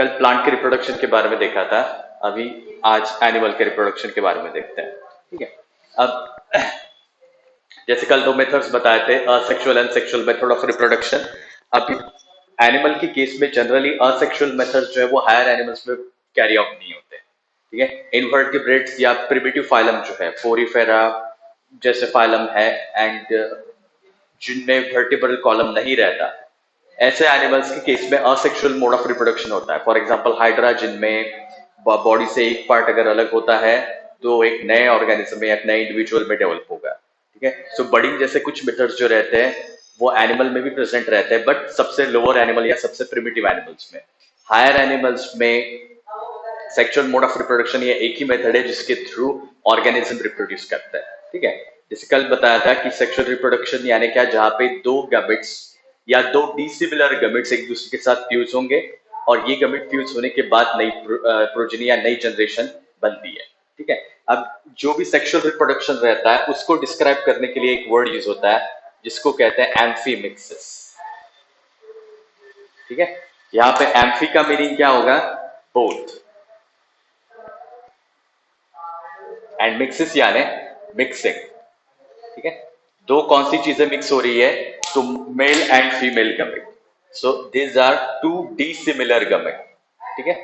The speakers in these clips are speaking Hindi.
कल प्लांट के रिप्रोडक्शन के बारे में देखा था, अभी आज एनिमल के रिप्रोडक्शन के बारे में देखते हैं। ठीक है। अब जैसे कल दो मेथड्स बताए थे, asexual and sexual method of reproduction. अभी एनिमल के केस में जनरली असेक्सुअल मेथड जो है वो हायर एनिमल्स में कैरी आउट नहीं होते। ठीक है। इनवर्टिब्रेट्स या प्रिमिटिव फाइलम जो है, फोरिफेरा जैसे फाइलम है, एंड जिनमें वर्टिब्रल कॉलम नहीं रहता, ऐसे एनिमल्स के केस में असेक्सुअल मोड ऑफ रिप्रोडक्शन होता है। फॉर एग्जांपल हाइड्रा, जिनमें बॉडी से एक पार्ट अगर अलग होता है तो एक नए ऑर्गेनिज्म में, एक नए इंडिविजुअल में डेवलप होगा। ठीक है। सो बडिंग जैसे कुछ मेथड्स जो रहते हैं वो एनिमल में भी प्रेजेंट रहते हैं, बट सबसे लोअर एनिमल या सबसे प्रिमिटिव एनिमल्स में। हायर एनिमल्स में सेक्सुअल मोड ऑफ रिप्रोडक्शन ये एक ही मेथड है जिसके थ्रू ऑर्गेनिज्म रिप्रोड्यूस करता है। ठीक है। जैसे कल बताया था कि सेक्सुअल रिप्रोडक्शन यानी क्या, जहां पे दो गैमेट्स या दो डिसिमिलर गैमेट्स एक दूसरे के साथ फ्यूज होंगे और ये गैमेट फ्यूज होने के बाद नई प्रोजेनी या नई जनरेशन बनती है। ठीक है। अब जो भी सेक्सुअल रिप्रोडक्शन रहता है उसको डिस्क्राइब करने के लिए एक वर्ड यूज होता है जिसको कहते हैं एम्फीमिक्सिस। ठीक है। यहाँ पे एम्फी का मीनिंग क्या होगा, बोथ, एंड मिक्सिस यानी मिक्सिंग। ठीक है। दो कौन सी चीजें मिक्स हो रही है, तो male and female gamete. So these are two dissimilar gamete. ठीक है।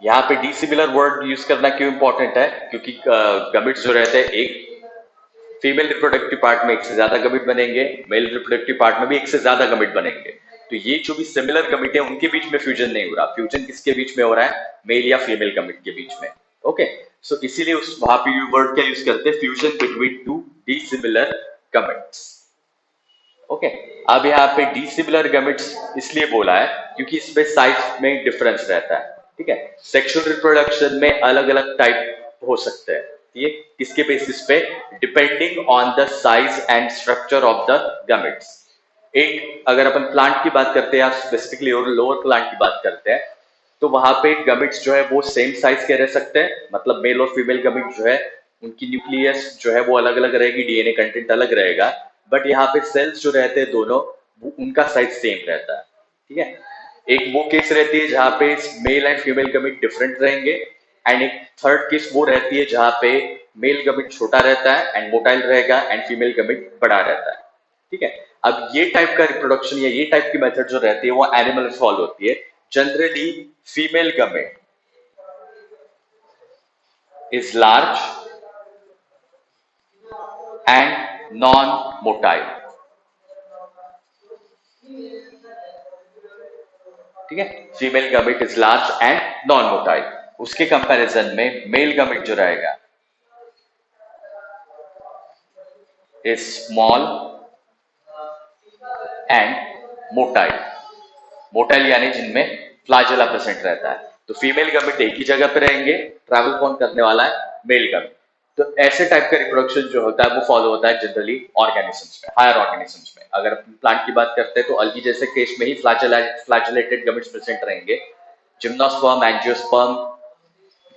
यहाँ पे डिसिमिलर वर्ड यूज करना क्यों इंपॉर्टेंट है, क्योंकि गमेट्स जो रहते हैं, एक फीमेल रिप्रोडक्टिव पार्ट में एक से ज्यादा गमेट बनेंगे, मेल रिप्रोडक्टिव पार्ट में भी एक से ज्यादा गमेट बनेंगे। तो ये जो भी सिमिलर गमेट है उनके बीच में फ्यूजन नहीं हो रहा। फ्यूजन किसके बीच में हो रहा है, मेल या फीमेल गमेट के बीच में। ओके। सो इसीलिए उस वहां पे वर्ड क्या यूज करते हैं, fusion between two dissimilar gametes. Okay. अब यहाँ पे डिसिमिलर गमेट्स इसलिए बोला है क्योंकि इसमें साइज में डिफरेंस रहता है। ठीक है। सेक्सुअल रिप्रोडक्शन में अलग अलग टाइप हो सकते हैं। ये किसके बेसिस पे, depending on the size and structure of the gametes. एक अगर अपन प्लांट की बात करते हैं या स्पेसिफिकली और लोअर प्लांट की बात करते हैं, तो वहां पे गमेट्स जो है वो सेम साइज के रह सकते हैं, मतलब मेल और फीमेल गमेट जो है उनकी न्यूक्लियस जो है वो अलग अलग रहेगी, डीएनए कंटेंट अलग रहेगा, बट यहाँ पे सेल्स जो रहते हैं दोनों, उनका साइज सेम रहता है। ठीक है। एक वो केस रहती है जहां पे male and female gamete different रहेंगे, एंड एक थर्ड केस वो रहती है जहां पे मेल गमेट छोटा रहता है एंड मोटाइल रहेगा एंड फीमेल गमेट बड़ा रहता है। ठीक है। अब ये टाइप का रिप्रोडक्शन या ये टाइप की मेथड जो रहती है वो एनिमल में फॉलो होती है। Generally female gamete is large and non motile. ठीक है। Female gamete is large and non motile. उसके कंपैरिजन में मेल गमेट जो रहेगा is small and motile. Motile यानी जिनमें फ्लैजेला प्रेजेंट रहता है। तो फीमेल गमेट एक ही जगह पे रहेंगे, ट्रैवल कौन करने वाला है, मेल गमेट। तो ऐसे टाइप का रिप्रोडक्शन जो होता है वो फॉलो होता है जनरली ऑर्गेनिजम्स में, हायर ऑर्गेनिजम्स में। अगर प्लांट की बात करते हैं तो अल्गी जैसे केस में ही फ्लैजेलेटेड गमेट्स प्रेजेंट रहेंगे, जिम्नोस्पर्म, एंजियोस्पर्म,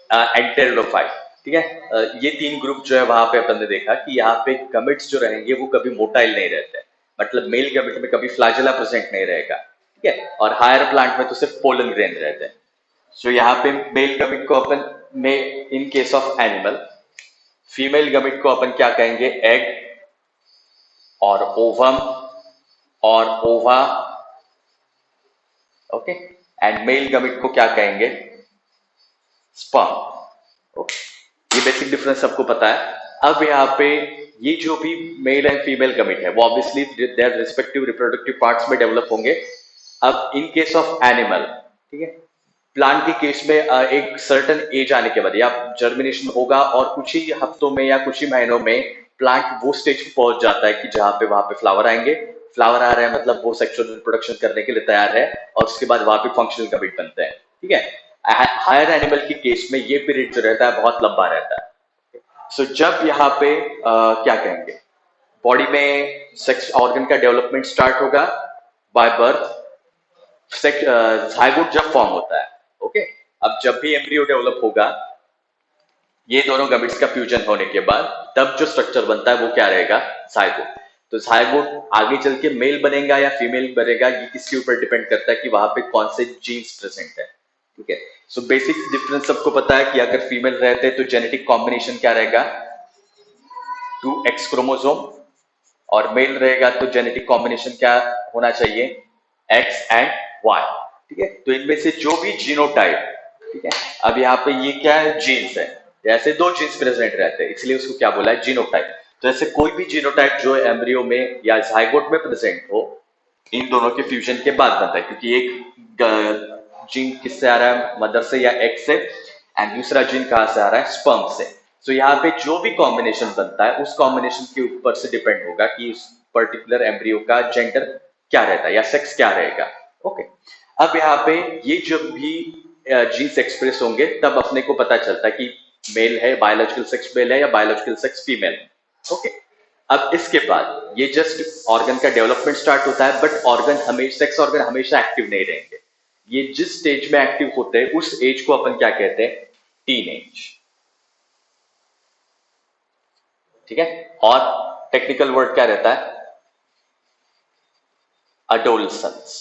एंटेरिडोफाइट। ठीक है। ये तीन ग्रुप जो है वहां पे अपन ने देखा कि यहाँ पे गमेट्स जो रहेंगे वो कभी मोटाइल नहीं रहते, मतलब मेल गमेट में कभी फ्लैजेला प्रेजेंट नहीं रहेगा। ठीक है। और हायर प्लांट में तो सिर्फ पोलन ग्रेन रहते हैं। सो यहाँ पे मेल गमेट को अपन में, in case of animal, female gamete को अपन क्या कहेंगे, एग और ओवम और ओवा। ओके। एंड मेल गमेट को क्या कहेंगे, स्पर्म। ओके। ये बेसिक डिफरेंस सबको पता है। अब यहाँ पे ये जो भी मेल एंड फीमेल गमेट है वो obviously their respective reproductive parts में डेवलप होंगे। अब इन केस ऑफ एनिमल, ठीक है, प्लांट के केस में एक सर्टेन एज आने के बाद या जर्मिनेशन होगा और कुछ ही हफ्तों में या कुछ ही महीनों में प्लांट वो स्टेज पे पहुंच जाता है कि जहां पे वहां पे फ्लावर आएंगे। फ्लावर आ रहे हैं मतलब वो सेक्सुअल रिप्रोडक्शन करने के लिए तैयार है, और उसके बाद वहां पे फंक्शनल गमेट बनते हैं। ठीक है। हायर एनिमल के केस में ये पीरियड जो रहता है बहुत लंबा रहता है। सो जब यहाँ पे क्या कहेंगे, बॉडी में सेक्स ऑर्गन का डेवलपमेंट स्टार्ट होगा बाय बर्थ, जाइगोट जब फॉर्म होता है। ओके। अब जब भी एम्ब्रियो डेवलप होगा, ये दोनों गमेट्स का फ्यूजन होने के बाद तब जो स्ट्रक्चर बनता है वो क्या रहेगा, जाइगोट। तो जायगोट आगे चल के मेल बनेगा या फीमेल बनेगा, ये किसके ऊपर डिपेंड करता है कि वहां पे कौन से जीन्स प्रेजेंट है। ठीक है, सो बेसिक डिफरेंस सबको पता है कि अगर फीमेल रहते हैं तो जेनेटिक कॉम्बिनेशन क्या रहेगा, 2x क्रोमोसोम, और मेल रहेगा तो जेनेटिक कॉम्बिनेशन क्या होना चाहिए, एक्स एंड वाई। ठीक है, तो इनमें से जो भी जीनोटाइप, ठीक है, अब यहाँ पे ये क्या है, जीन्स है, ऐसे दो जीन्स प्रेजेंट रहते हैं इसलिए उसको क्या बोला है, जीनोटाइप। तो ऐसे कोई भी जीनोटाइप जो एम्ब्रियो में या जाइगोट में प्रेजेंट हो, इन दोनों के फ्यूजन के बाद बनता है, क्योंकि एक जीन किससे आ रहा है, मदर से या एग से, एंड दूसरा जीन कहां से आ रहा है, स्पर्म से। तो यहाँ पे जो भी कॉम्बिनेशन बनता है उस कॉम्बिनेशन के ऊपर से डिपेंड होगा कि उस पर्टिकुलर एम्ब्रियो का जेंडर क्या रहता है या सेक्स क्या रहेगा। ओके, अब यहाँ पे ये जब भी जीन्स एक्सप्रेस होंगे तब अपने को पता चलता है कि मेल है, बायोलॉजिकल सेक्स मेल है या बायोलॉजिकल सेक्स फीमेल है। ओके, अब इसके बाद ये जस्ट ऑर्गन का डेवलपमेंट स्टार्ट होता है, बट ऑर्गन हमेशा, सेक्स ऑर्गन हमेशा एक्टिव नहीं रहेंगे। ये जिस स्टेज में एक्टिव होते हैं उस एज को अपन क्या कहते हैं, टीन एज। ठीक है, और टेक्निकल वर्ड क्या रहता है, अडोलसेंस।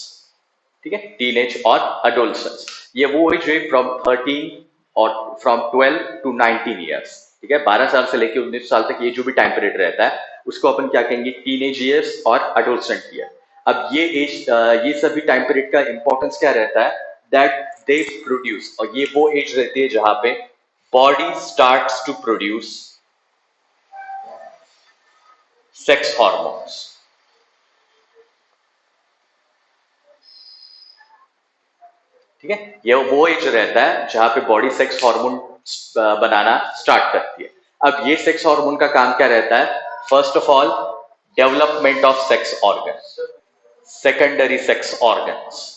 ठीक है, टीनेज और अडोलसेंस, ये वो एज है फ्रॉम 13 और फ्रॉम 12 टू 19 ईयर्स। ठीक है, 12 साल से लेकर 19 साल तक ये जो भी टाइम पीरियड रहता है उसको अपन क्या कहेंगे, टीनेज ईयर्स और अडोलसेंट ईयर। अब ये एज, ये सभी टाइम पीरियड का इंपॉर्टेंस क्या रहता है, दैट दे प्रोड्यूस, और ये वो एज रहती है जहां पे body starts to produce sex hormones. ठीक है, ये वो एज रहता है जहां पे बॉडी सेक्स हार्मोन बनाना स्टार्ट करती है। अब ये सेक्स हार्मोन का काम क्या रहता है, first of all development of sex organ, secondary sex organs,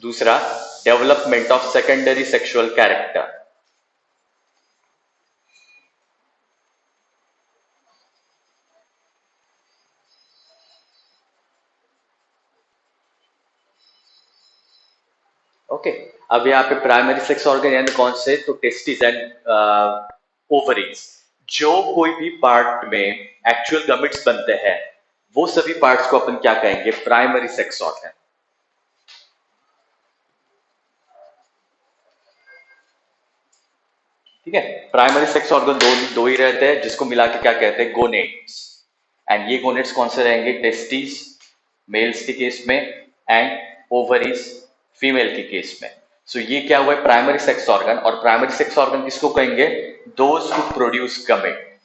दूसरा development of secondary sexual character. Okay, अब यहाँ पे प्राइमरी सेक्स ऑर्गन यानी कौन से, तो टेस्टिस एंड ओवरीज। जो कोई भी पार्ट में एक्चुअल गमिट्स बनते हैं वो सभी पार्ट्स को अपन क्या कहेंगे, प्राइमरी सेक्स ऑर्गन। ठीक है, प्राइमरी सेक्स ऑर्गन दो ही रहते हैं जिसको मिला के क्या कहते हैं, गोनेट्स। एंड ये गोनेट्स कौन से रहेंगे, टेस्टिस मेल्स के केस में एंड ओवरीज फीमेल के केस में। सो ये क्या हुआ है, प्राइमरी सेक्स ऑर्गन। और प्राइमरी सेक्स ऑर्गन किसको कहेंगे, दोज हु प्रोड्यूस गमेट।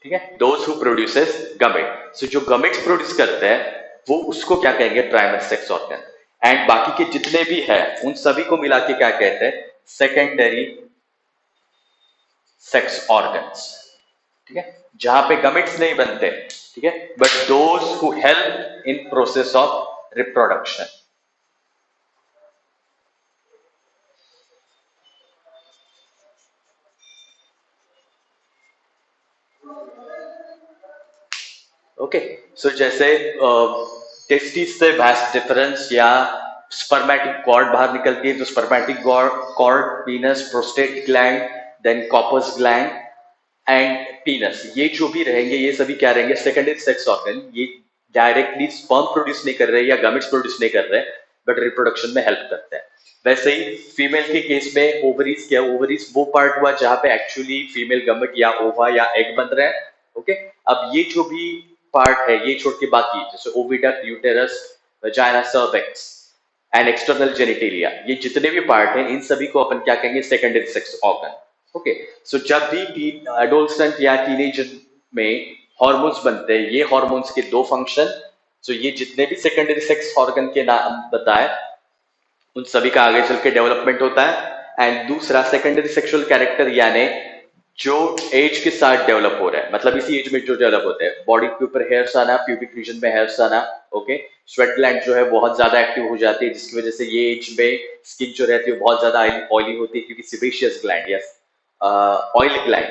ठीक है, दोज हु प्रोड्यूसेस गमेट। सो जो गमेट्स प्रोड्यूस करते हैं वो उसको क्या कहेंगे, प्राइमरी सेक्स ऑर्गन। एंड बाकी के जितने भी है उन सभी को मिला के क्या कहते हैं, सेकेंडरी सेक्स ऑर्गन्स। ठीक है, जहां पे गमिट्स नहीं बनते, ठीक है, but those who help in process of reproduction. Okay, so जैसे टेस्टिस से वास्ट डिफरेंस या स्पर्मेटिक कॉर्ड बाहर निकलती है, तो spermatic cord, penis, prostate gland, then Cowper's gland and penis, ये जो भी रहेंगे ये सभी क्या रहेंगे, सेकेंडरी सेक्स ऑर्गन। ये डायरेक्टली स्पर्म प्रोड्यूस नहीं कर रहे या गमेट्स प्रोड्यूस नहीं कर रहे, बट रिप्रोडक्शन में हेल्प करते हैं। वैसे ही फीमेल के केस में ओवरीज, क्या ओवरीज वो पार्ट हुआ जहां पे एक्चुअली फीमेल गमेट या ओवा या एग बन रहे हैं। ओके, अब ये जो भी पार्ट है ये छोड़ के बाकी जैसे oviduct, uterus, vagina, cervix and external genitalia, ये जितने भी पार्ट हैं इन सभी को अपन क्या कहेंगे, सेकेंडरी सेक्स ऑर्गन। ओके, सो जब भी एडोलसेंट या टीनेजर में हॉर्मोन्स बनते हैं, ये हॉर्मोन्स के दो फंक्शन, सो ये जितने भी सेकेंडरी सेक्स ऑर्गन के नाम बताए उन सभी का आगे चल के डेवलपमेंट होता है। एंड दूसरा सेकेंडरी सेक्सुअल कैरेक्टर यानी जो एज के साथ डेवलप हो रहा है, मतलब इसी एज में जो डेवलप होता है, बॉडी के ऊपर हेयर्स आना, प्यूबिक रीजन में हेयर्स आना। ओके, स्वेट ग्लैंड जो है बहुत ज्यादा एक्टिव हो जाती है जिसकी वजह से ये एज में स्किन जो रहती है बहुत ज्यादा ऑयली होती है, क्योंकि सिबेशियस ग्लैंड या ऑयल ग्लैंड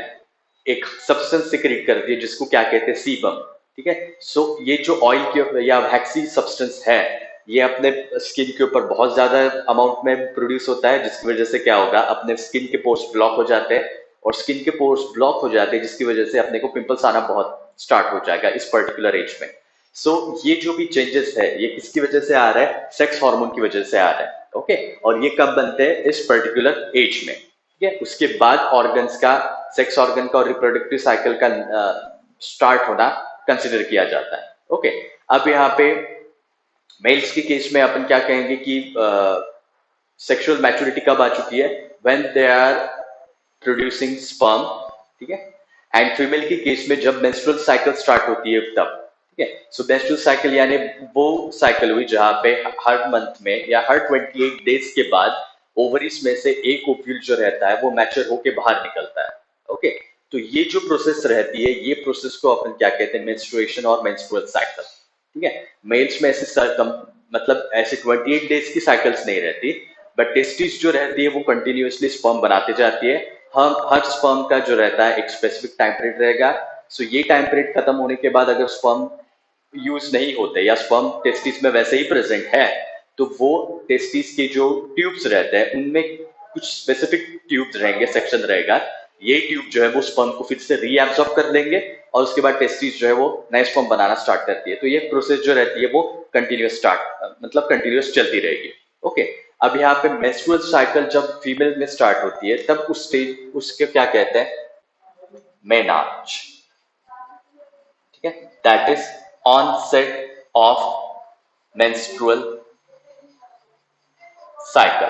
एक सब्सटेंस सिक्रेट करती है जिसको क्या कहते हैं, सीबम। ठीक है, सो ये जो ऑयल की या वैक्सी सब्सटेंस है ये अपने स्किन के ऊपर बहुत ज्यादा अमाउंट में प्रोड्यूस होता है, जिसकी वजह से क्या होगा, अपने स्किन के पोर्स ब्लॉक हो जाते हैं, और स्किन के पोर्स ब्लॉक हो जाते हैं जिसकी वजह से अपने को पिंपल्स आना बहुत स्टार्ट हो जाएगा इस पर्टिकुलर एज में। सो ये जो भी चेंजेस है ये किसकी वजह से आ रहा है, सेक्स हार्मोन की वजह से आ रहा है। ओके, और ये कब बनते हैं, इस पर्टिकुलर एज में। ठीक है, उसके बाद ऑर्गन्स का, सेक्स ऑर्गन का और रिप्रोडक्टिव साइकिल का स्टार्ट होना कंसिडर किया जाता है। ओके, अब यहाँ पे मेल्स के केस में अपन क्या कहेंगे कि सेक्सुअल मैच्योरिटी कब आ चुकी है, when they are producing sperm. ठीक है, एंड फीमेल के केस में जब मेंस्ट्रुअल साइकिल स्टार्ट होती है तब। ठीक है, सो मेंस्ट्रुअल साइकिल यानी वो साइकिल हुई जहां पे हर मंथ में या हर 28 डेज के बाद ओवरीज में से एक ओव्यूल जो रहता है वो मैच्योर होके बाहर निकलता है। ओके, तो ये जो प्रोसेस रहती है ये प्रोसेस को अपन क्या कहते हैं, मेंस्ट्रुएशन और मेंस्ट्रुअल साइकिल। ठीक है, मेल्स में ऐसे मतलब ऐसे 28 डेज की साइकिल्स नहीं रहती, बट टेस्टिस जो रहती है वो कंटिन्यूअसली स्पर्म बनाते जाती है। हम हर स्पर्म का जो रहता है एक स्पेसिफिक टाइम पीरियड रहेगा। सो ये टाइम पीरियड खत्म होने के बाद अगर स्पर्म यूज नहीं होते या स्पर्म टेस्टिस में वैसे ही प्रेजेंट है, तो वो टेस्टिस के जो ट्यूब्स रहते हैं उनमें कुछ स्पेसिफिक ट्यूब्स रहेंगे, सेक्शन रहेगा। ये ट्यूब जो है वो स्पर्म को फिर से रीएब्सॉर्ब कर लेंगे और उसके बाद टेस्टिस जो है वो नए स्पर्म बनाना स्टार्ट करती है। तो ये प्रोसेस जो रहती है वो कंटिन्यूस मतलब कंटिन्यूस चलती रहेगी। ओके, अब यहाँ पे मेंस्ट्रुअल साइकिल जब फीमेल में स्टार्ट होती है तब उस स्टेज उसके क्या कहते हैं, मेनार्च। ठीक है, that is onset of menstrual cycle.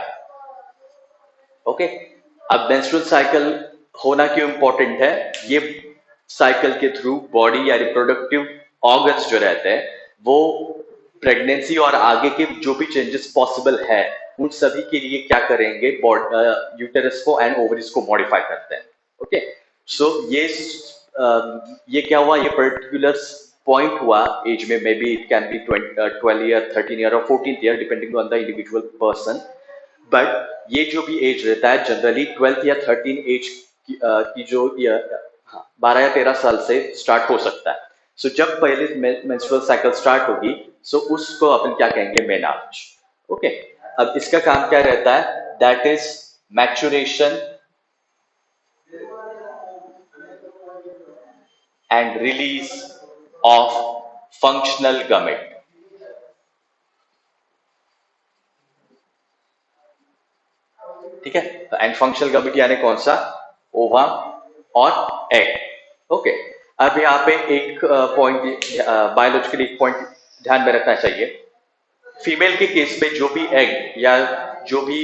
Okay, अब मेंस्ट्रुअल साइकिल होना क्यों इंपॉर्टेंट है, ये साइकिल के थ्रू बॉडी या रिप्रोडक्टिव ऑर्गन्स जो रहते हैं वो प्रेगनेंसी और आगे के जो भी चेंजेस पॉसिबल है उन सभी के लिए क्या करेंगे, यूटेरस को एंड ओवरीज को मॉडिफाई करते हैं। ओके, सो ये क्या हुआ, ये पर्टिकुलर पॉइंट हुआ एज में, may be it can be 12 year, 13 year और 14 year depending on the individual person. But ये जो भी एज रहता है जनरली 12 या 13 एज की जो 12 या 13 साल से स्टार्ट हो सकता है। सो जब पहले मेंस्ट्रुअल साइकिल स्टार्ट होगी सो उसको अपन क्या कहेंगे, मेनार्च। ओके, अब इसका काम क्या रहता है, that is maturation and release of functional gamete. ठीक है, एंड फंक्शनल गमेट यानी कौन सा, ओवा और एग। ओके, अब यहाँ पे एक पॉइंट, बायोलॉजिकली एक पॉइंट ध्यान में रखना चाहिए। फीमेल के केस में जो भी एग या जो भी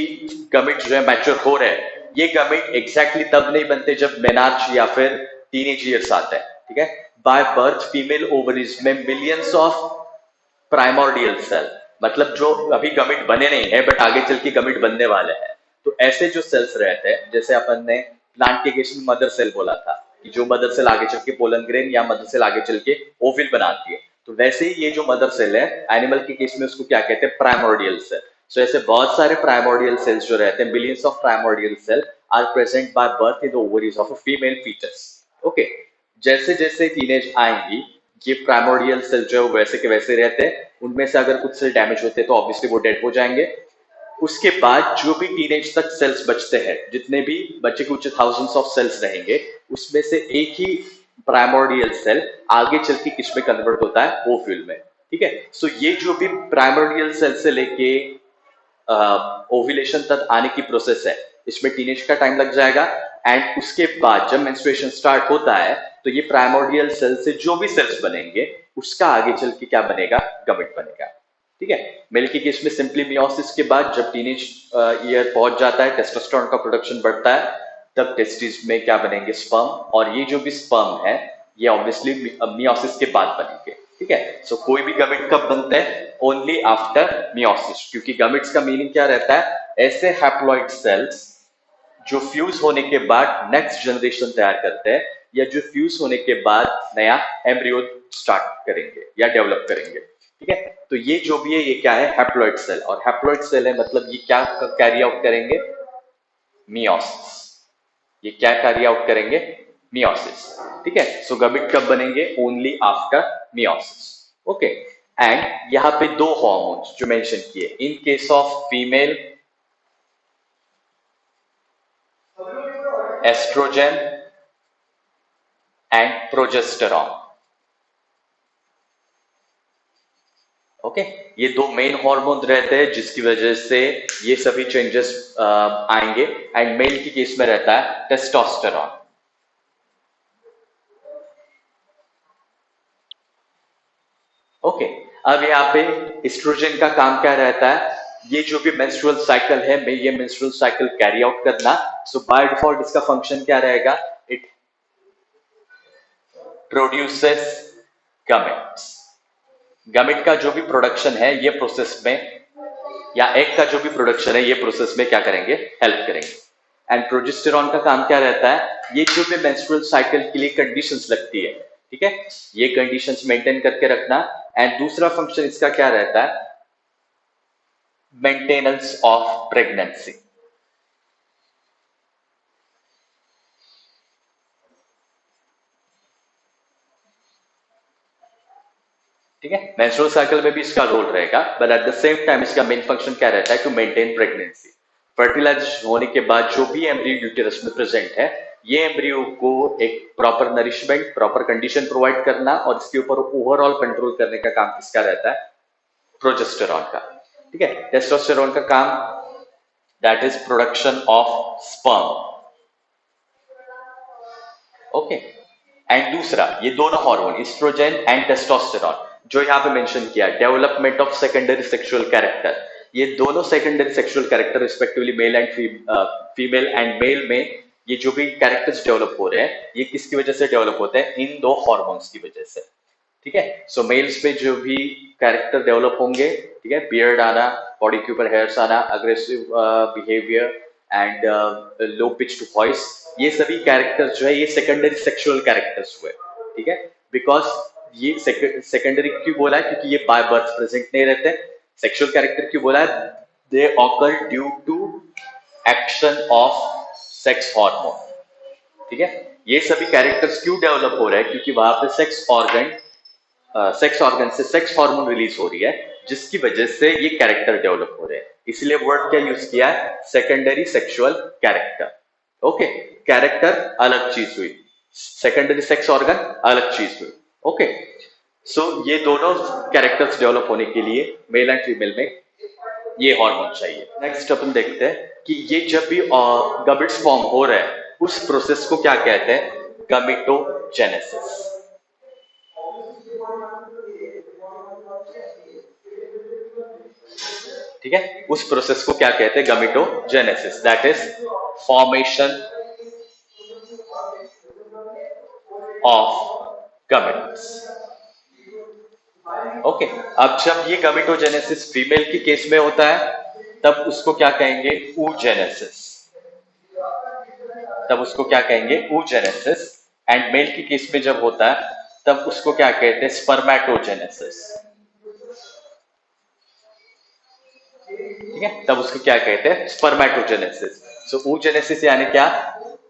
गमेट जो है मैच्योर हो रहे हैं, ये गमेट एग्जैक्टली तब नहीं बनते जब मेनार्च या फिर टीनेज ईयर्स आते हैं। ठीक है, बाय बर्थ फीमेल ओवरीज में मिलियंस ऑफ प्राइमोर्डियल सेल, मतलब जो अभी गमिट बने नहीं है बट आगे चल के गमिट बनने वाले हैं, तो ऐसे जो सेल्स रहते हैं, जैसे अपन ने प्लांट के केस में मदर सेल बोला था कि जो मदर सेल आगे चल के पोलन ग्रेन या मदर सेल आगे चल के ओविल बनाती है, तो वैसे ही ये जो मदर सेल है एनिमल के केस में उसको क्या कहते हैं, प्राइमोर्डियल सेल। सो ऐसे बहुत सारे प्राइमोर्डियल सेल्स जो रहते हैं, billions of primordial cell are present by birth in the ovaries of a female foetus. Okay, जैसे जैसे टीनेज आएंगी ये प्राइमोर्डियल सेल जो वैसे के वैसे रहते हैं, उनमें से अगर कुछ सेल डैमेज होते हैं तो ऑब्वियसली वो डेड हो जाएंगे। उसके बाद जो भी टीनेज तक सेल्स बचते हैं, जितने भी बच्चे कुछ थाउजेंड्स ऑफ सेल्स रहेंगे, उसमें से एक ही प्राइमोर्डियल सेल आगे चल के किस में कन्वर्ट होता है, ओव्यूल में। ठीक है, सो ये जो भी प्राइमोर्डियल सेल से लेके ओव्यूलेशन तक आने की प्रोसेस है, इसमें टीनेज का टाइम लग जाएगा। एंड उसके बाद जब मेंस्ट्रुएशन स्टार्ट होता है तो ये प्राइमोर्डियल सेल से जो भी सेल्स बनेंगे उसका आगे चल के क्या बनेगा, गमेट बनेगा। ठीक है, मेल के केस में सिंपली मियोसिस के बाद जब टीनेज ईयर पहुंच जाता है, टेस्टोस्टेरोन का प्रोडक्शन बढ़ता है, तब टेस्टिस में क्या बनेंगे, स्पर्म। और ये जो भी स्पर्म है ये ऑब्वियसली मियोसिस के बाद बनेंगे। ठीक है, सो कोई भी गमेट कब बनते हैं, ओनली आफ्टर मियोसिस, क्योंकि गमेट्स का मीनिंग क्या रहता है, ऐसे हैप्लॉइड सेल्स जो फ्यूज होने के बाद नेक्स्ट जनरेशन तैयार करते हैं या जो फ्यूज होने के बाद नया एम्ब्रियो स्टार्ट करेंगे या डेवलप करेंगे। ठीक है, तो ये जो भी है ये क्या है, हैप्लॉइड सेल। और हैप्लॉइड सेल है मतलब ये क्या कैरी आउट करेंगे, मियोसिस। ये क्या कैरी आउट करेंगे, मियोसिस। ठीक है, सो गमेट कब बनेंगे, only after meiosis. Okay, and यहां पे दो हॉर्मोन्स जो मेंशन किए, in case of female oestrogen and progesterone. Okay, ये दो मेन हार्मोन रहते हैं जिसकी वजह से ये सभी चेंजेस आएंगे। एंड मेल की केस में रहता है टेस्टोस्टेरॉन। ओके, अब यहाँ पे एस्ट्रोजन का काम क्या रहता है, ये जो भी मेंस्ट्रुअल साइकिल है, ये मेंस्ट्रुअल साइकिल कैरी आउट करना। सो बाय डिफॉल्ट इसका फंक्शन क्या रहेगा, इट प्रोड्यूसेस गमेट्स। गमेट का जो भी प्रोडक्शन है ये प्रोसेस में, या एग का जो भी प्रोडक्शन है ये प्रोसेस में क्या करेंगे, हेल्प करेंगे। एंड प्रोजेस्टेरॉन का काम क्या रहता है, ये जो भी मेंस्ट्रुअल साइकिल के लिए कंडीशंस लगती है, ठीक है, ये कंडीशंस मेंटेन करके रखना। एंड दूसरा फंक्शन इसका क्या रहता है, मेंटेनेंस ऑफ प्रेगनेंसी। ठीक है, मेंस्ट्रुअल साइकिल में भी इसका रोल रहेगा, but at the same time इसका मेन फंक्शन क्या रहता है, टू मेंटेन प्रेगनेंसी। फर्टिलाइज होने के बाद जो भी एम्ब्रियो यूटेरस में प्रेजेंट है, ये एम्ब्रियो को एक proper nourishment, proper condition provide करना और इसके ऊपर ओवरऑल कंट्रोल करने का काम किसका रहता है, प्रोजेस्टेरॉन का। ठीक है, टेस्टोस्टेरॉन का काम that is production of sperm. Okay, and दूसरा ये दोनों हार्मोन एस्ट्रोजन एंड टेस्टोस्टेरॉन जो यहाँ पे मेंशन किया, development of secondary sexual character. ये दोनों secondary sexual character respectively male and female and male में ये जो भी कैरेक्टर्स डेवलप हो रहे हैं, ये किसकी वजह से डेवलप होते हैं, इन दो हॉर्मोन्स की वजह से। ठीक है, सो मेल्स पे जो भी कैरेक्टर डेवलप होंगे, ठीक है, बियर्ड आना, बॉडी के ऊपर हेयर्स आना, aggressive behaviour and low pitched voice, ये सभी कैरेक्टर्स जो है ये सेकेंडरी सेक्सुअल कैरेक्टर्स हुए। ठीक है, बिकॉज ये सेकेंडरी क्यों बोला है, क्योंकि ये बाय बर्थ प्रेजेंट नहीं रहते। सेक्सुअल कैरेक्टर क्यों बोला है, they occur due to action of sex hormone. ठीक है, ये सभी कैरेक्टर्स क्यों डेवलप हो रहे हैं, क्योंकि वहां पे सेक्स ऑर्गन से सेक्स हार्मोन रिलीज हो रही है, जिसकी वजह से ये कैरेक्टर डेवलप हो रहे हैं। इसलिए वर्ड क्या यूज किया है, secondary sexual character. Okay, character अलग चीज हुई, सेकेंडरी सेक्स ऑर्गन अलग चीज हुई। ओके, सो ये दोनों कैरेक्टर्स डेवलप होने के लिए मेल एंड फीमेल में ये हार्मोन चाहिए। नेक्स्ट अपन देखते हैं कि ये जब भी गमेट्स फॉर्म हो रहे हैं उस प्रोसेस को क्या कहते हैं, गमेटोजेनेसिस। ठीक है, उस प्रोसेस को क्या कहते हैं, gametogenesis, that is formation of gametes. Okay, अब जब ये गमेटोजेनेसिस फीमेल के केस में होता है तब उसको क्या कहेंगे, oogenesis। तब उसको क्या कहेंगे, oogenesis। एंड मेल के केस में जब होता है तब उसको क्या कहते हैं, स्पर्मेटोजेनेसिस। ठीक है, तब उसको क्या कहते हैं, स्पर्मेटोजेनेसिस। सो oogenesis यानी क्या,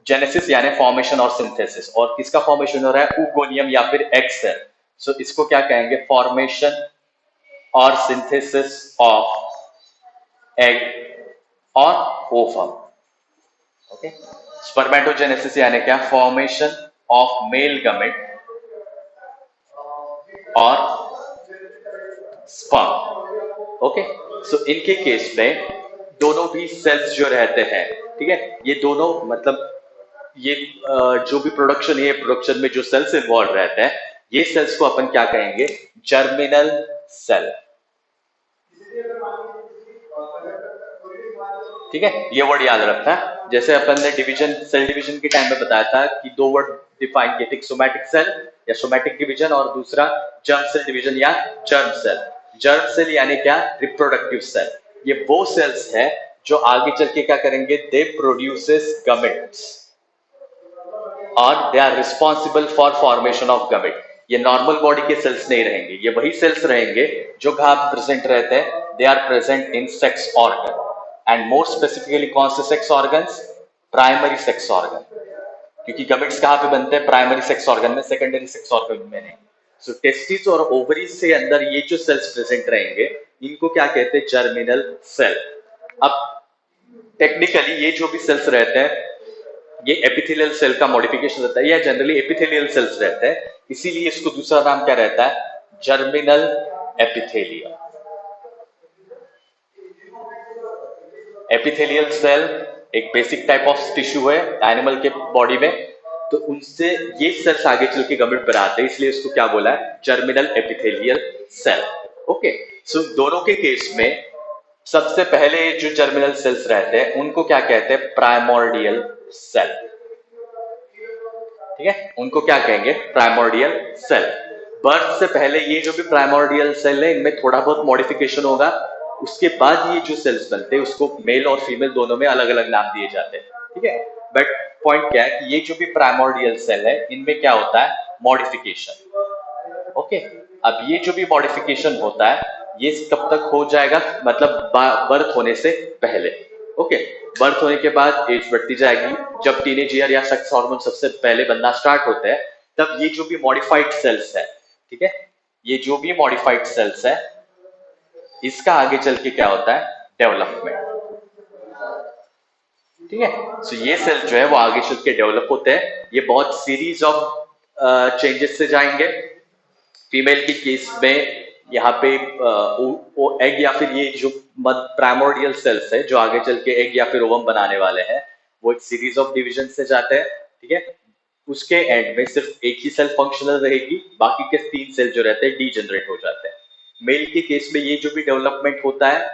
जेनेसिस यानी फॉर्मेशन और सिंथेसिस, और किसका फॉर्मेशन हो रहा है, oogoनियम या फिर एग सेल। सो इसको क्या कहेंगे, फॉर्मेशन और सिंथेसिस ऑफ एग और ओवम। ओके, स्पर्मेटोजेनेसिस यानी क्या, फॉर्मेशन ऑफ मेल गमेट और स्पर्म। ओके, सो इनके केस में दोनों भी सेल्स जो रहते हैं, ठीक है, ये दोनों मतलब ये जो भी प्रोडक्शन है, प्रोडक्शन में जो सेल्स इन्वॉल्व रहते हैं, ये सेल्स को अपन क्या कहेंगे, जर्मिनल सेल। ठीक है, ये वर्ड याद रखना। जैसे अपन ने डिवीजन, सेल डिवीजन के टाइम में बताया था कि दो वर्ड डिफाइन किए थे, सोमैटिक सेल या सोमैटिक डिवीजन, और दूसरा जर्म सेल डिवीजन या जर्म सेल। जर्म सेल यानी क्या, रिप्रोडक्टिव सेल। ये वो सेल्स है जो आगे चल के क्या करेंगे, दे प्रोड्यूसेस गमेट्स और they are responsible for formation of gamete. ये नॉर्मल बॉडी के सेल्स नहीं रहेंगे, ये वही सेल्स रहेंगे जो कहां प्रेजेंट रहते हैं, they are present in sex organ. And more specifically कौन से sex organs, primary sex organ, क्योंकि गमेट्स कहां पे बनते हैं, प्राइमरी सेक्स ऑर्गन में, सेकेंडरी सेक्स ऑर्गन में नहीं। सो टेस्टिस और ओवरीज से अंदर ये जो सेल्स प्रेजेंट रहेंगे इनको क्या कहते हैं, जर्मिनल सेल। अब टेक्निकली ये जो भी सेल्स रहते हैं ये एपिथेलियल सेल का मॉडिफिकेशन रहता है, या जनरली एपिथेलियल सेल्स रहते हैं, इसीलिए इसको दूसरा नाम क्या रहता है, जर्मिनल एपिथेलियम। एपिथेलियल सेल एक बेसिक टाइप ऑफ टिश्यू है एनिमल के बॉडी में, तो उनसे ये सेल्स आगे चल के गमिट बनाते हैं, इसलिए इसको क्या बोला है, जर्मिनल एपिथेलियल सेल। ओके, सो दोनों के केस में सबसे पहले जो जर्मिनल सेल्स रहते हैं उनको क्या कहते हैं, प्राइमोर्डियल सेल। ठीक है, उनको क्या कहेंगे, प्राइमोर्डियल सेल। बर्थ से पहले ये जो भी प्राइमोर्डियल सेल है इनमें थोड़ा बहुत मॉडिफिकेशन होगा, उसके बाद ये जो सेल्स बनते हैं उसको मेल और फीमेल दोनों में अलग अलग नाम दिए जाते हैं। ठीक है, बट पॉइंट क्या है कि ये जो भी प्राइमोर्डियल सेल है इनमें क्या होता है, मॉडिफिकेशन। ओके, अब ये जो भी मॉडिफिकेशन होता है ये कब तक हो जाएगा, मतलब बर्थ होने से पहले। ओके, बर्थ होने के बाद एज बढ़ती जाएगी, जब टीनेज ईयर या सेक्स हार्मोन सबसे पहले बनना स्टार्ट होते हैं तब ये जो भी मॉडिफाइड सेल्स है, ठीक है, ये जो भी मॉडिफाइड सेल्स है इसका आगे चल के क्या होता है, डेवलपमेंट। ठीक है, सो ये सेल जो है वो आगे चल के डेवलप होते हैं, ये बहुत सीरीज ऑफ चेंजेस से जाएंगे। फीमेल की केस में यहाँ पे एग या फिर ये जो प्राइमोर्डियल सेल्स है जो आगे चल के एग या फिर ओवम बनाने वाले हैं वो एक सीरीज ऑफ डिवीजन से जाते हैं। ठीक है, उसके एंड में सिर्फ एक ही सेल फंक्शनल रहेगी, बाकी के 3 सेल जो रहते हैं डीजनरेट हो जाते हैं। मेल के केस में ये जो भी डेवलपमेंट होता है,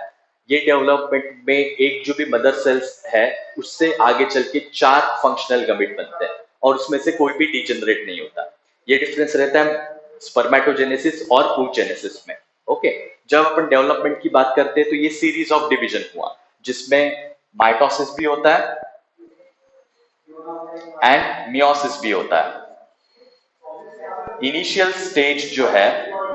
ये डेवलपमेंट में एक जो भी मदर सेल्स है उससे आगे चल के 4 फंक्शनल गमीट बनते हैं और उसमें से कोई भी डीजनरेट नहीं होता। ये डिफरेंस रहता है स्पर्मेटोजेनेसिस और oogenesis में। ओके, जब अपन डेवलपमेंट की बात करते हैं तो ये सीरीज ऑफ डिवीजन हुआ जिसमें माइटोसिस भी होता है एंड मियोसिस भी होता है। इनिशियल स्टेज जो है,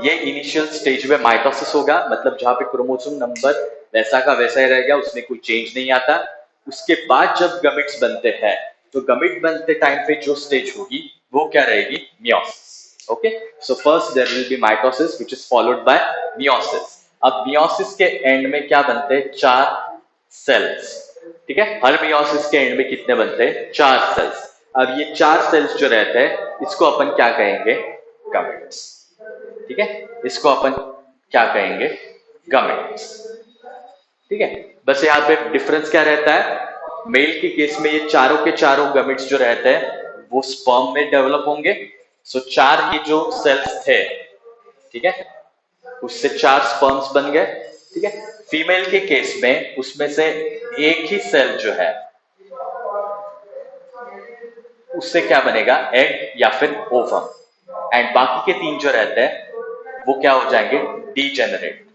ये इनिशियल स्टेज में माइटोसिस होगा, मतलब जहां पे क्रोमोसोम नंबर वैसा का वैसा ही रहेगा, उसमें कोई चेंज नहीं आता। उसके बाद जब गमिट्स बनते हैं तो गमिट बनते टाइम पे जो स्टेज होगी वो क्या रहेगी, meiosis. Okay, so first there will be mitosis which is followed by meiosis। अब meiosis के एंड में क्या बनते हैं, 4 सेल्स। ठीक है, हर meiosis के एंड में कितने बनते हैं, 4 सेल्स। अब ये 4 सेल्स जो रहते हैं इसको अपन क्या कहेंगे, गमेट्स। ठीक है, इसको अपन क्या कहेंगे, गमेट्स। ठीक है, बस यहाँ पे डिफरेंस क्या रहता है, मेल के केस में ये चारों के चारों गमेट्स जो रहते हैं वो स्पर्म में डेवलप होंगे। सो 4 ये जो सेल्स थे, ठीक है, उससे 4 स्पर्म्स बन गए। ठीक है, फीमेल के केस में उसमें से एक ही सेल जो है उससे क्या बनेगा, एग या फिर ओवम, एंड बाकी के 3 जो रहते हैं वो क्या हो जाएंगे, डीजेनरेट।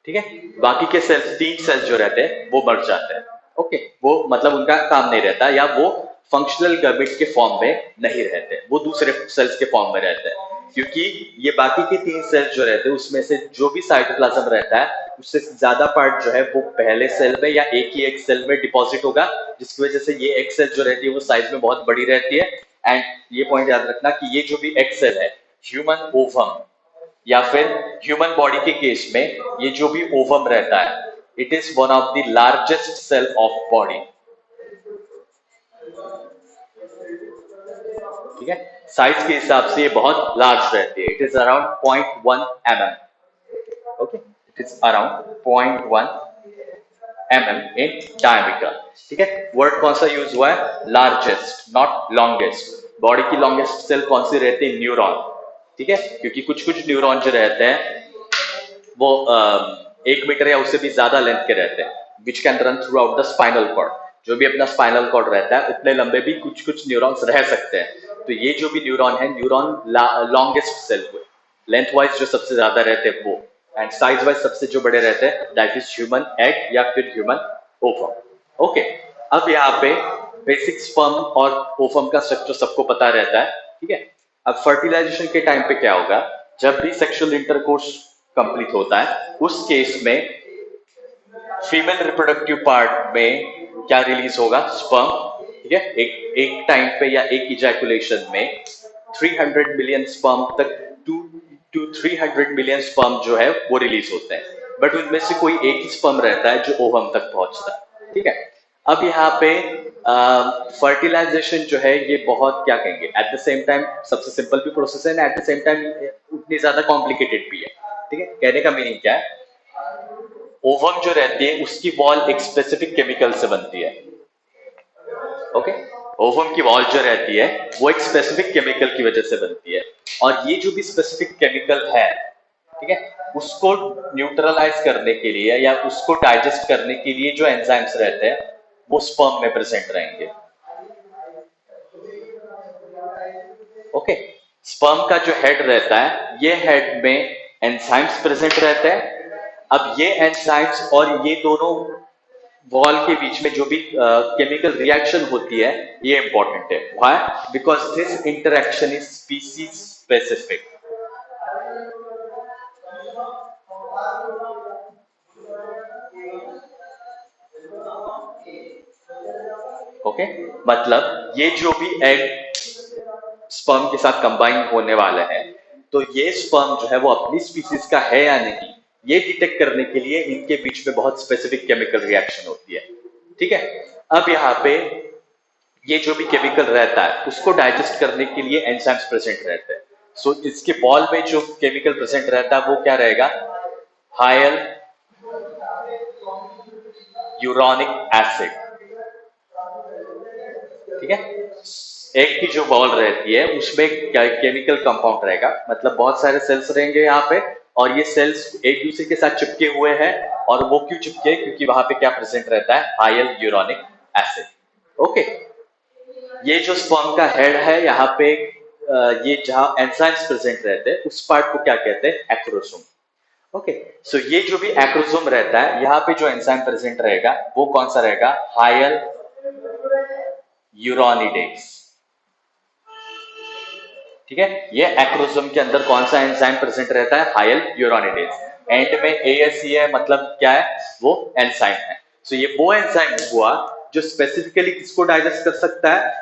ठीक है, बाकी के सेल्स 3 सेल्स जो रहते हैं वो मर जाते हैं। ओके, वो मतलब उनका काम नहीं रहता, या वो फंक्शनल गैमेट के फॉर्म में नहीं रहते, वो दूसरे सेल्स के फॉर्म में रहते हैं, क्योंकि ये बाकी के 3 सेल्स जो रहते हैं उसमें से जो भी साइटोप्लाज्म रहता है उससे ज्यादा पार्ट जो है वो पहले सेल में या एक ही एक सेल में डिपॉजिट होगा, जिसकी वजह से ये एक सेल जो रहती है वो साइज में बहुत बड़ी रहती है। एंड ये पॉइंट याद रखना कि ये जो भी एक सेल है, ह्यूमन ओवम या फिर ह्यूमन बॉडी के केस में ये जो भी ओवम रहता है, it is one of the largest cell of body. ठीक है, साइज के हिसाब से ये बहुत लार्ज रहती है, it is around 0.1 mm। Okay, it is around 0.1 mm in diameter. ठीक है, वर्ड कौन सा यूज हुआ है, लार्जेस्ट, नॉट लॉन्गेस्ट। बॉडी की लॉन्गेस्ट सेल कौन सी रहती है, न्यूरॉन। ठीक है, क्योंकि कुछ कुछ न्यूरॉन जो रहते हैं वो 1 मीटर या उससे भी ज्यादा लेंथ के रहते हैं, which can run throughout the spinal cord. जो भी अपना स्पाइनल कॉर्ड रहता है उतने लंबे भी कुछ कुछ न्यूरॉन्स रह सकते हैं। तो ये जो भी न्यूरॉन है, न्यूरॉन लॉन्गेस्ट सेल हुए, लेंथ वाइज जो सबसे ज्यादा रहते हैं वो, एंड साइज वाइज सबसे जो बड़े रहते हैं दैट इज ह्यूमन एग या फिर ह्यूमन ओवम। ओके, अब यहाँ पे बेसिक स्पर्म और ओवम का स्ट्रक्चर सबको पता रहता है। ठीक है, अब फर्टिलाइजेशन के टाइम पे क्या होगा, जब भी सेक्सुअल इंटरकोर्स कंप्लीट होता है उस केस में फीमेल रिप्रोडक्टिव पार्ट में क्या रिलीज होगा, स्पर्म, ठीक है, एक एक टाइम पे या एक इजैकुलेशन में 300 मिलियन स्पर्म तक, 2 to 300 मिलियन स्पर्म जो है वो रिलीज होते हैं, बट उनमें से कोई एक ही स्पर्म रहता है जो ओवम तक पहुंचता है। ठीक है, अब यहाँ पे फर्टिलाइजेशन जो है ये बहुत क्या कहेंगे, एट द सेम टाइम सबसे सिंपल भी प्रोसेस है, एट द सेम टाइम उतनी ज्यादा कॉम्प्लिकेटेड भी है। ठीक है, कहने का मीनिंग क्या है, ओवम जो रहती है उसकी वॉल एक स्पेसिफिक केमिकल से बनती है। ओके, ओवम की वॉल जो रहती है वो एक स्पेसिफिक केमिकल की वजह से बनती है, और ये जो भी स्पेसिफिक केमिकल है, ठीक है, उसको न्यूट्रलाइज करने के लिए या उसको डाइजेस्ट करने के लिए जो एंजाइम्स रहते हैं वो स्पर्म में प्रेजेंट रहेंगे। ओके, स्पर्म का जो हेड रहता है, ये हेड में एंजाइम्स प्रेजेंट रहते हैं। अब ये एंजाइम्स और ये दोनों वॉल के बीच में जो भी केमिकल रिएक्शन होती है ये इंपॉर्टेंट है। Why? Because this interaction is species specific. Okay, मतलब ये जो भी एग स्पर्म के साथ कंबाइन होने वाले हैं, तो ये स्पर्म जो है वो अपनी स्पीसीज का है या नहीं, ये डिटेक्ट करने के लिए इनके बीच में बहुत स्पेसिफिक केमिकल रिएक्शन होती है। ठीक है, अब यहाँ पे ये जो भी केमिकल रहता है उसको डाइजेस्ट करने के लिए एंजाइम्स प्रेजेंट रहते हैं। सो इसके बॉल में जो केमिकल प्रेजेंट रहता है वो क्या रहेगा, हायर यूरोनिक एसिड। ठीक है, एग की जो बॉल रहती है उसमें केमिकल कंपाउंड रहेगा, मतलब बहुत सारे सेल्स रहेंगे यहाँ पे, और ये सेल्स एक दूसरे के साथ चिपके हुए हैं, और वो क्यों चिपके, क्योंकि वहां पे क्या प्रेजेंट रहता है, हायर यूरोनिक एसिड। ओके, ये जो स्पर्म का हेड है यहाँ पे ये जहां एंजाइम्स प्रेजेंट रहते हैं उस पार्ट को क्या कहते हैं, एक्रोसोम। ओके, सो ये जो भी एक्रोसोम रहता है यहाँ पे जो एंजाइम प्रेजेंट रहेगा वो कौन सा रहेगा, हायर यूरोनिडेज। ठीक है, ये एक्रोसोम के अंदर कौन सा एंजाइम प्रेजेंट रहता है, हायर यूरोनिडेज। एंड में ASE है, मतलब क्या है, वो एंजाइम है। सो ये वो एंजाइम हुआ जो स्पेसिफिकली किसको डाइजेस्ट कर सकता है,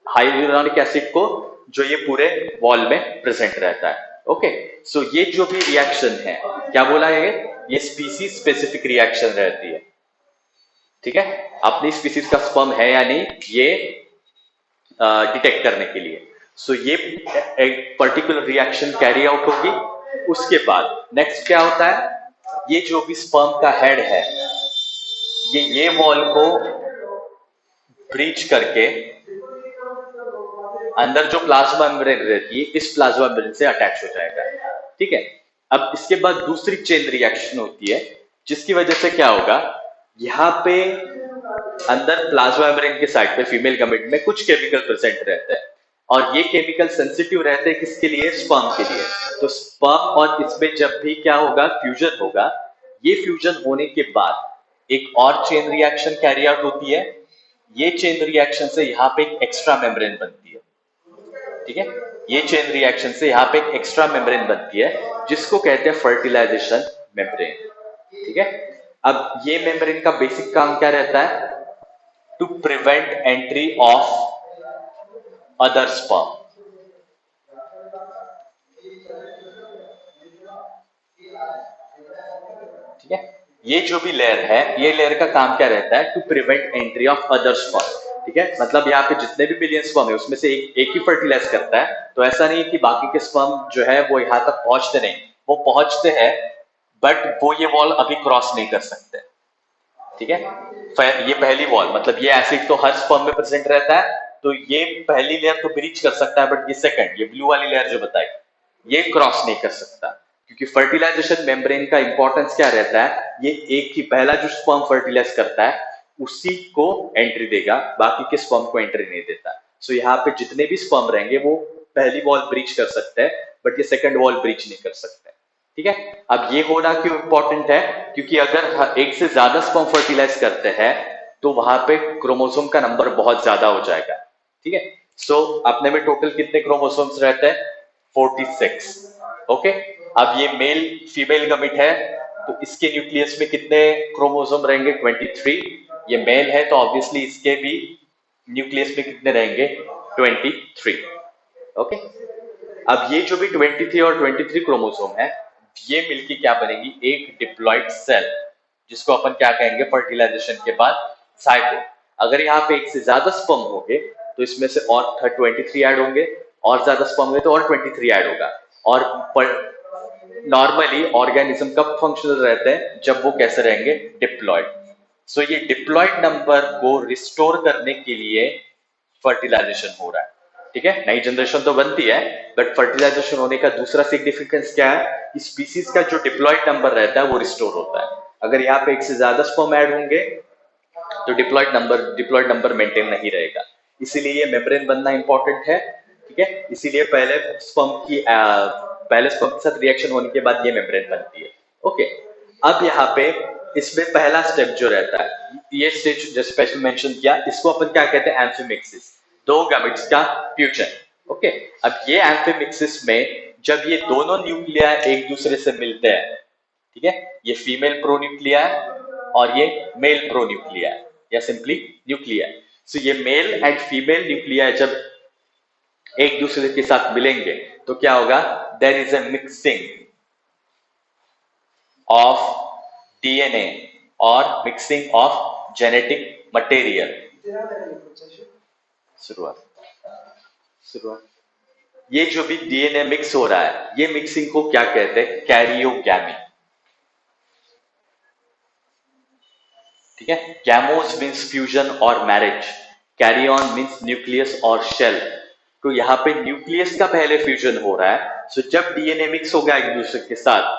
हाइड्रोनिक एसिड को, जो ये पूरे वॉल में प्रेजेंट रहता है। ओके, सो ये जो भी रिएक्शन है क्या बोला है, ये स्पीसीज स्पेसिफिक रिएक्शन रहती है। ठीक है, अपनी स्पीसीज का स्पर्म है या नहीं ये डिटेक्ट करने के लिए। सो ये एक पर्टिकुलर रिएक्शन कैरी आउट होगी। उसके बाद नेक्स्ट क्या होता है, ये जो भी स्पर्म का हेड है ये वॉल को ब्रीच करके अंदर जो प्लाज्मा मेम्ब्रेन रहती है इस प्लाज्मा मेम्ब्रेन से अटैच हो जाएगा। ठीक है, अब इसके बाद दूसरी चेन रिएक्शन होती है जिसकी वजह से क्या होगा, यहाँ पे अंदर प्लाज्मा मेम्ब्रेन के साइड पे फीमेल गमेट में कुछ केमिकल प्रेजेंट रहते हैं, और ये केमिकल सेंसिटिव रहते हैं किसके लिए, स्पर्म के लिए। तो स्पर्म और इसमें जब भी क्या होगा, फ्यूजन होगा, ये फ्यूजन होने के बाद एक और चेन रिएक्शन कैरी आउट होती है। ये चेन रिएक्शन से यहाँ पे एक एक्स्ट्रा मेम्ब्रेन बनती है। ठीक है, ये चेन रिएक्शन से यहाँ पे एक एक्स्ट्रा मेम्ब्रेन बनती है जिसको कहते हैं फर्टिलाइजेशन मेम्ब्रेन। ठीक है, अब ये मेम्ब्रेन का बेसिक काम क्या रहता है, to prevent entry of other sperm. ठीक है, ये जो भी लेयर है, ये लेयर का काम क्या रहता है, to prevent entry of other sperm. ठीक है, मतलब यहाँ पे जितने भी बिलियन स्पर्म है उसमें से एक ही फर्टिलाइज करता है, तो ऐसा नहीं कि बाकी के स्पर्म जो है वो यहाँ तक पहुंचते नहीं, वो पहुंचते हैं बट वो ये वॉल अभी क्रॉस नहीं कर सकते। ठीक है, ये पहली वॉल, मतलब ये एसिड तो हर स्पर्म में प्रेजेंट रहता है, तो ये पहली लेयर तो ब्रीच कर सकता है, बट ये सेकंड, ये ब्लू वाली लेयर जो बताई, ये क्रॉस नहीं कर सकता, क्योंकि फर्टिलाइजेशन मेम्ब्रेन का इंपॉर्टेंस क्या रहता है, ये एक ही पहला जो स्पर्म फर्टिलाइज करता है उसी को एंट्री देगा, बाकी के स्पर्म को एंट्री नहीं देता। सो यहाँ पे जितने भी स्पर्म रहेंगे वो पहली वॉल ब्रीच कर सकते हैं, बट ये सेकंड वॉल ब्रीच नहीं कर सकते। ठीक है, अब ये होना क्यों इंपॉर्टेंट है, क्योंकि अगर एक से ज्यादा स्पर्म फर्टिलाइज करते हैं तो वहां पे क्रोमोसोम का नंबर बहुत ज्यादा हो जाएगा। ठीक है, सो अपने में टोटल कितने क्रोमोसोम्स रहते हैं, 46। ओके, अब ये मेल फीमेल गमिट है तो इसके न्यूक्लियस में कितने क्रोमोसोम रहेंगे, 23। ये मेल है तो ऑब्वियसली इसके भी न्यूक्लियस में कितने रहेंगे? 23। ओके, अब ये जो भी 23 और 23 क्रोमोसोम है, ये मिलके क्या बनेगी? एक डिप्लॉइड सेल, जिसको अपन क्या कहेंगे फर्टिलाइजेशन के बाद? जाइगोट। अगर यहाँ पे एक से ज्यादा स्पर्म होंगे तो इसमें से और 23 ऐड होंगे, और ज्यादा स्पर्म होंगे तो और 23 ऐड होगा। और नॉर्मली ऑर्गेनिज्म कब फंक्शनल रहते हैं? जब वो कैसे रहेंगे? डिप्लॉइड। सो ये डिप्लॉइड नंबर को रिस्टोर करने के लिए फर्टिलाइजेशन हो रहा है। ठीक है, नई जनरेशन तो बनती है, बट फर्टिलाइजेशन होने का दूसरा सिग्निफिकेंस क्या है कि स्पीसीज का जो डिप्लॉइड नंबर रहता है वो रिस्टोर होता है। अगर यहाँ पे एक से ज्यादा स्पर्म ऐड होंगे तो डिप्लॉइड नंबर मेंटेन नहीं रहेगा। इसीलिए ये मेम्ब्रेन बनना इंपॉर्टेंट है। ठीक है, इसीलिए पहले स्पर्म के साथ रिएक्शन होने के बाद ये मेम्ब्रेन बनती है। ओके, अब यहाँ पे इसमें पहला स्टेप जो रहता है, ये स्टेज जो स्पेशल मेंशन किया, इसको अपन क्या कहते हैं? एम्फीमिक्सिस, दो गैमेट्स का फ्यूजन। ओके, अब ये एम्फीमिक्सिस में जब ये दोनों न्यूक्लिया एक दूसरे से मिलते हैं, ठीक है, ये फीमेल प्रोन्यूक्लिया और ये मेल प्रोन्यूक्लिया या सिंपली न्यूक्लिया। सो ये मेल एंड फीमेल न्यूक्लिया जब एक दूसरे के साथ मिलेंगे तो क्या होगा? There is a mixing of DNA और मिक्सिंग ऑफ जेनेटिक मटेरियल। शुरुआत शुरुआत ये जो भी डीएनए मिक्स हो रहा है, ये मिक्सिंग को क्या कहते हैं? कैरियोगैमी। ठीक है, गैमोस मीन्स फ्यूजन और marriage, carry on means nucleus और शेल। तो यहाँ पे न्यूक्लियस का पहले फ्यूजन हो रहा है। सो जब डीएनए मिक्स होगा एक दूसरे के साथ,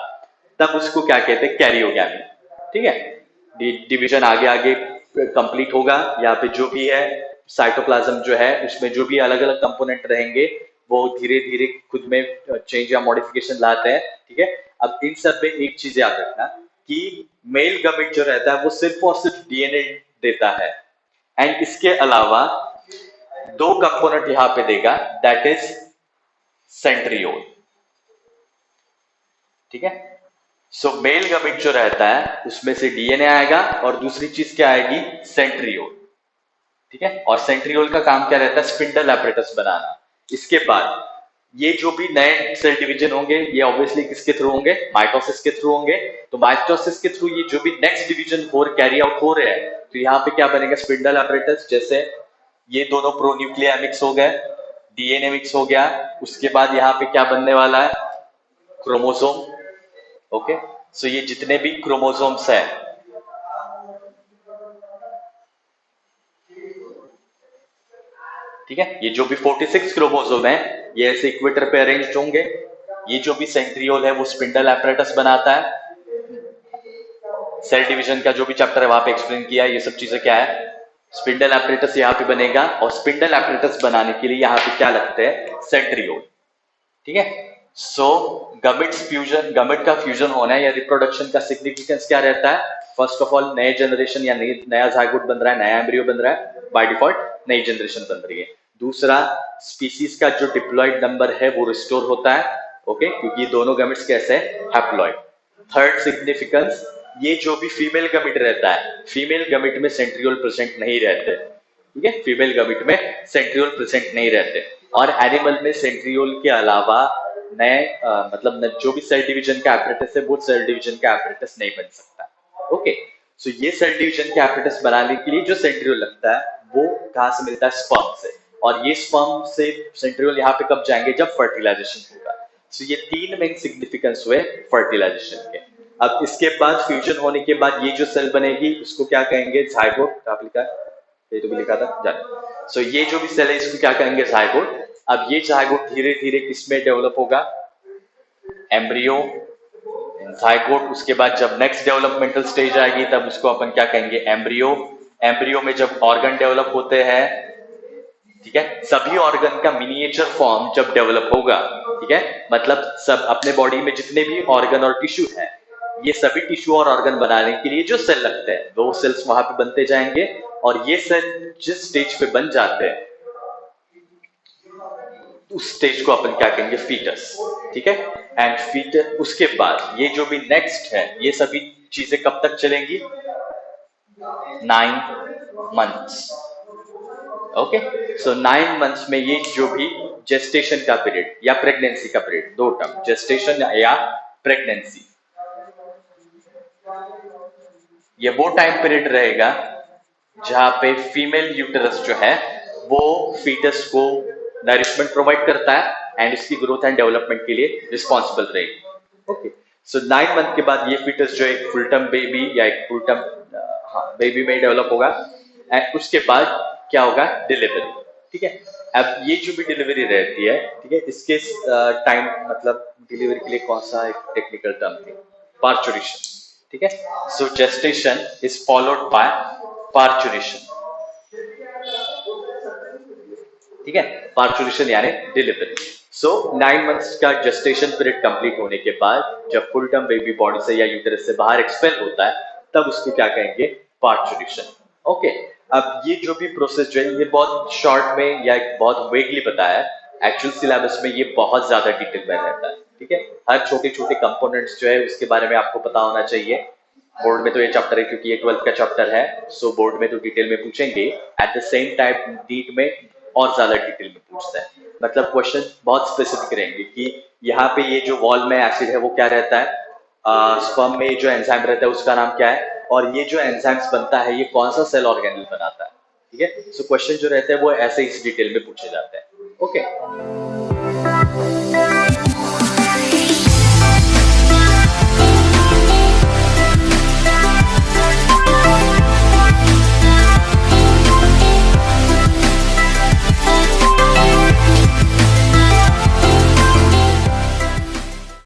तब उसको क्या कहते हैं? कैरियोगैमी। ठीक है, डिवीजन आगे आगे कंप्लीट होगा। यहाँ पे जो भी है साइटोप्लाज्म जो है, उसमें जो भी अलग अलग कंपोनेंट रहेंगे वो धीरे धीरे खुद में चेंज या मॉडिफिकेशन लाते हैं। ठीक है, अब इन सब में एक चीज याद रखना कि मेल गमेट जो रहता है वो सिर्फ और सिर्फ डीएनए देता है, एंड इसके अलावा दो कंपोनेंट यहां पे देगा, दैट इज सेंट्रियोल। ठीक है, सो मेल गमेट जो रहता है उसमें से डीएनए आएगा और दूसरी चीज क्या आएगी? सेंट्रियोल। ठीक है, और सेंट्रियोल का काम क्या रहता है? स्पिंडल एपरेटस बनाना। इसके बाद ये जो भी नए सेल डिवीजन होंगे, ये ऑब्वियसली किसके थ्रू होंगे? माइटोसिस के थ्रू होंगे। तो माइटोसिस के थ्रू ये जो भी नेक्स्ट डिवीजन कैरी आउट हो रहे हैं, तो यहाँ पे क्या बनेगा? Spindle apparatus. जैसे ये दोनों प्रोन्यूक्लिया मिक्स हो गए, डीएनए मिक्स हो गया, उसके बाद यहाँ पे क्या बनने वाला है? क्रोमोसोम। ओके, सो ये जितने भी क्रोमोसोम्स है, ठीक है, ये जो भी 46 क्रोमोसोम है, ये ऐसे इक्वेटर पे अरेंज होंगे। ये जो भी सेंट्रियोल है वो स्पिंडल एपरेटस बनाता है। सेल डिवीजन का जो भी चैप्टर है वहां पे एक्सप्लेन किया है। ये सब चीजें क्या है? स्पिंडल एपरेटस यहाँ पे बनेगा, और स्पिंडल एपरेटस बनाने के लिए यहाँ पे क्या लगते हैं? सेंट्रियोल। ठीक है, सो गमेट का फ्यूजन होना है या रिप्रोडक्शन का सिग्निफिकेंस क्या रहता है? फर्स्ट ऑफ ऑल नए जनरेशन या नया जायगोट बन रहा है, नया एम्ब्रियो बन रहा है, बाय डिफॉल्ट नई जनरेशन बन रही है। दूसरा, स्पीसीज का जो डिप्लॉइड नंबर है वो रिस्टोर होता है। ओके, क्योंकि दोनों गमेट्स कैसे हैं? हैप्लॉइड। थर्ड सिग्निफिकेंस, ये जो भी फीमेल गमेट रहता है, फीमेल गमेट में सेंट्रियोल प्रेजेंट नहीं रहते। ठीक है, फीमेल गमेट में सेंट्रियोल प्रेजेंट नहीं रहते। और एनिमल में सेंट्रियोल के अलावा नए जो भी सेल डिवीजन का एपरेटस है वो सेल डिवीजन का एपरेटस नहीं बन सकता। ओके, सो ये सेल डिवीजन का एपरेटस बनाने के लिए जो सेंट्रियोल लगता है वो कहां से मिलता है? स्पर्म से। और ये स्पर्म से सेंट्रियोल यहाँ पे कब जाएंगे? जब फर्टिलाइजेशन होगा। सो ये तीन मेन सिग्निफिकेंस हुए फर्टिलाइजेशन के। अब इसके बाद फ्यूजन होने के बाद ये जो सेल बनेगी उसको क्या कहेंगे? जाइगोट। आप लिखा है, ये तो भी लिखा था जान। सो ये जो भी सेल है इसको क्या कहेंगे? जाइगोट। अब ये जाइगोट धीरे धीरे किसमें डेवलप होगा? Embryo, zygote. उसके बाद जब नेक्स्ट डेवलपमेंटल स्टेज आएगी तब उसको अपन क्या कहेंगे? एम्ब्रियो। एम्ब्रियो में जब ऑर्गन डेवलप होते हैं, ठीक है, सभी ऑर्गन का मिनिएचर फॉर्म जब डेवलप होगा, ठीक है, मतलब सब अपने बॉडी में जितने भी ऑर्गन और टिश्यू है, ये सभी टिश्यू और ऑर्गन बनाने के लिए जो सेल लगते हैं वो सेल्स वहां पे बनते जाएंगे। और ये सेल जिस स्टेज पे बन जाते हैं उस स्टेज को अपन क्या कहेंगे? फीटस। ठीक है, एंड फीटस उसके बाद ये जो भी नेक्स्ट है ये सभी चीजें कब तक चलेंगी? 9 मंथ्स। ओके, सो 9 मंथ्स में ये जो भी जेस्टेशन का पीरियड या प्रेगनेंसी का पीरियड, दो टर्म, जेस्टेशन या प्रेगनेंसी, ये वो टाइम पीरियड रहेगा जहां पे फीमेल यूटरस जो है वो फीटस को नरिशमेंट प्रोवाइड करता है एंड इसकी ग्रोथ एंड डेवलपमेंट के लिए रिस्पॉन्सिबल रहेगी। ओके, सो 9 मंथ के बाद ये फीटस जो एक फुल टर्म बेबी या एक फुल टर्म हाँ बेबी में डेवलप होगा एंड उसके बाद क्या होगा, डिलीवरी। ठीक है, अब ये जो भी डिलीवरी रहती है, ठीक है, इसके टाइम मतलब डिलीवरी के लिए कौन सा एक टेक्निकल टर्म है, पार्चुरेशन। ठीक है, so gestation is followed by parturition. ठीक है, पार्चुरेशन यानी डिलीवरी। सो 9 मंथ्स का जेस्टेशन पीरियड कंप्लीट होने के बाद जब फुल टर्म बेबी बॉडी से या यूटेरस से बाहर एक्सपेल होता है तब उसको क्या कहेंगे, पार्चुरेशन। ओके, अब ये जो भी प्रोसेस जो है ये बहुत शॉर्ट में या बहुत वेगली बताया है, एक्चुअल सिलेबस में ये बहुत ज्यादा डिटेल में रहता है। ठीक है, हर छोटे छोटे कंपोनेंट्स जो है उसके बारे में आपको पता होना चाहिए। बोर्ड में तो ये चैप्टर है क्योंकि ये 12th का चैप्टर है, सो बोर्ड में तो डिटेल में पूछेंगे, at the same time NEET में और ज्यादा डिटेल में पूछता है, मतलब क्वेश्चन बहुत स्पेसिफिक रहेंगे कि यहाँ पे ये जो वॉल में एसिड है वो क्या रहता है, स्पर्म में जो एंजाइम रहता है उसका नाम क्या है, और ये जो एंजाइम्स बनता है ये कौन सा सेल ऑर्गेनल बनाता है। ठीक है, सो क्वेश्चन जो रहते हैं वो ऐसे इस डिटेल में पूछे जाते हैं। ओके।